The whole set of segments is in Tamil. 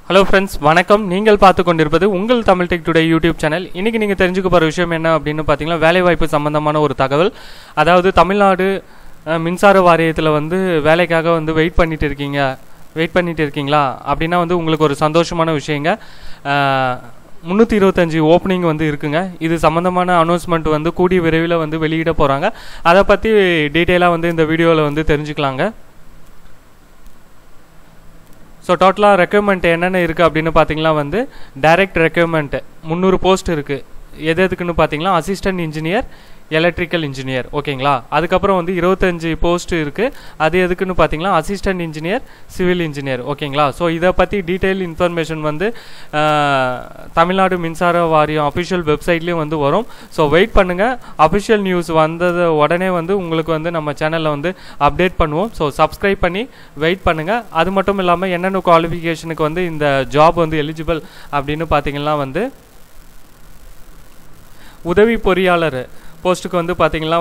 ஹலோ ஃப்ரெண்ட்ஸ், வணக்கம். நீங்கள் பார்த்து கொண்டிருப்பது உங்கள் Tamil tech today YouTube channel. இன்றைக்கி நீங்கள் தெரிஞ்சுக்க போகிற விஷயம் என்ன அப்படின்னு பார்த்தீங்கன்னா, வேலைவாய்ப்பு சம்மந்தமான ஒரு தகவல். அதாவது தமிழ்நாடு மின்சார வாரியத்தில் வேலைக்காக வெயிட் பண்ணிட்டு இருக்கீங்களா அப்படின்னா உங்களுக்கு ஒரு சந்தோஷமான விஷயங்க. 325 ஓப்பனிங் இருக்குங்க. இது சம்மந்தமான அனௌன்ஸ்மெண்ட் கூடிய விரைவில் வெளியிட போகிறாங்க. அதை பற்றி டீட்டெயிலாக இந்த வீடியோவில் தெரிஞ்சுக்கலாங்க. ஸோ டோட்டலாக ரெக்யூர்மெண்ட் என்னென்ன இருக்குது அப்படின்னு பார்த்தீங்கன்னா டைரக்ட் ரெக்யூர்மெண்ட் 300 போஸ்ட் இருக்குது. எதுக்குன்னு பார்த்தீங்கன்னா அசிஸ்டன்ட் இன்ஜினியர், எலக்ட்ரிக்கல் இன்ஜினியர், ஓகேங்களா. அதுக்கப்புறம் 25 போஸ்ட் இருக்குது. அது எதுக்குன்னு பார்த்தீங்கன்னா அசிஸ்டன்ட் இன்ஜினியர், சிவில் இன்ஜினியர், ஓகேங்களா. ஸோ இதை பற்றி டீட்டெயில் இன்ஃபர்மேஷன் தமிழ்நாடு மின்சார வாரியம் அஃபிஷியல் வெப்சைட்லேயும் வரும். ஸோ வெயிட் பண்ணுங்கள். அஃபிஷியல் நியூஸ் வந்தது உடனே உங்களுக்கு நம்ம சேனலில் அப்டேட் பண்ணுவோம். ஸோ சப்ஸ்கிரைப் பண்ணி வெயிட் பண்ணுங்கள். அது மட்டும் இல்லாமல் என்னென்ன குவாலிஃபிகேஷனுக்கு இந்த ஜாப் எலிஜிபிள் அப்படின்னு பார்த்தீங்கன்னா உதவி பொறியாளர் போஸ்ட்டுக்கு பார்த்தீங்கன்னா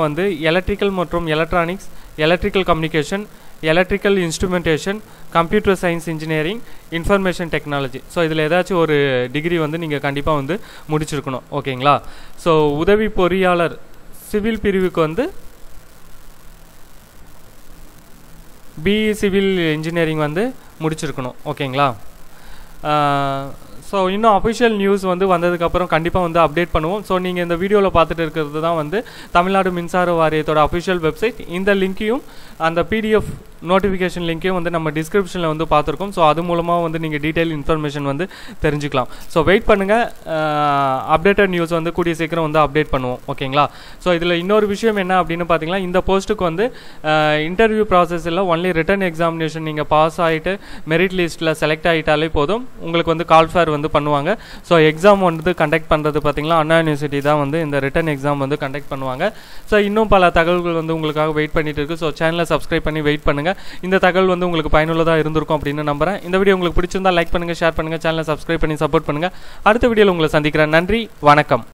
எலக்ட்ரிக்கல் மற்றும் electronics, electrical communication, electrical instrumentation, computer science engineering, information technology. So இதில் ஏதாச்சும் ஒரு டிகிரி நீங்கள் கண்டிப்பாக முடிச்சிருக்கணும், ஓகேங்களா. ஸோ உதவி பொறியாளர் சிவில் பிரிவுக்கு பிஇ சிவில் இன்ஜினியரிங் முடிச்சிருக்கணும், ஓகேங்களா. ஸோ இன்னும் அஃபிஷியல் நியூஸ் வந்ததுக்கப்புறம் கண்டிப்பாக அப்டேட் பண்ணுவோம். ஸோ நீங்கள் இந்த வீடியோவில் பார்த்துட்டு இருக்கிறது தான் தமிழ்நாடு மின்சார வாரியத்தோட அஃபிஷியல் வெப்சைட். இந்த லிங்க்கையும் அந்த பிடிஎஃப் நோட்டிஃபிகேஷன் லிங்க்கையும் நம்ம டிஸ்கிரிப்ஷனில் பார்த்துருக்கோம். ஸோ அது மூலமாக நீங்கள் டீட்டெயில் இன்ஃபர்மேஷன் தெரிஞ்சுக்கலாம். ஸோ வெயிட் பண்ணுங்கள். அப்டேட்டட் நியூஸ் கூடிய சீக்கிரம் அப்டேட் பண்ணுவோம், ஓகேங்களா. ஸோ இதில் இன்னொரு விஷயம் என்ன அப்படின்னு பார்த்தீங்கன்னா, இந்த போஸ்ட்டுக்கு இன்டர்வியூ ப்ராசஸில் ஒன்லி ரிட்டன் எக்ஸாமினேஷன் நீங்கள் பாஸ் ஆகிட்டு மெரிட் லிஸ்ட்டில் செலக்ட் ஆகிட்டாலே போதும். உங்களுக்கு கால் ஃபேர் பண்ணுவாங்க. ஸோ எக்ஸாம் கண்டக்ட் பண்ணுறது பார்த்தீங்கன்னா அண்ணா யூனிவர்சிட்டி தான் இந்த ரிட்டன் எக்ஸாம் கண்டக்ட் பண்ணுவாங்க. ஸோ இன்னும் பல தகவல்கள் உங்களுக்காக வெயிட் பண்ணிட்டு இருக்கு. ஸோ சேனலை சப்ஸ்கிரைப் பண்ணி வெயிட் பண்ணுங்க. இந்த தகவல் உங்களுக்கு பயனுள்ளதாக இருந்திருக்கும் அப்படின்னு நம்புறேன். இந்த வீடியோ உங்களுக்கு பிடிச்சிருந்தா லைக் பண்ணுங்க, ஷேர் பண்ணுங்க, சேனலை சப்ஸ்கிரைப் பண்ணி சப்போர்ட் பண்ணுங்க. அடுத்த வீடியோவில் உங்களை சந்திக்கிறேன். நன்றி, வணக்கம்.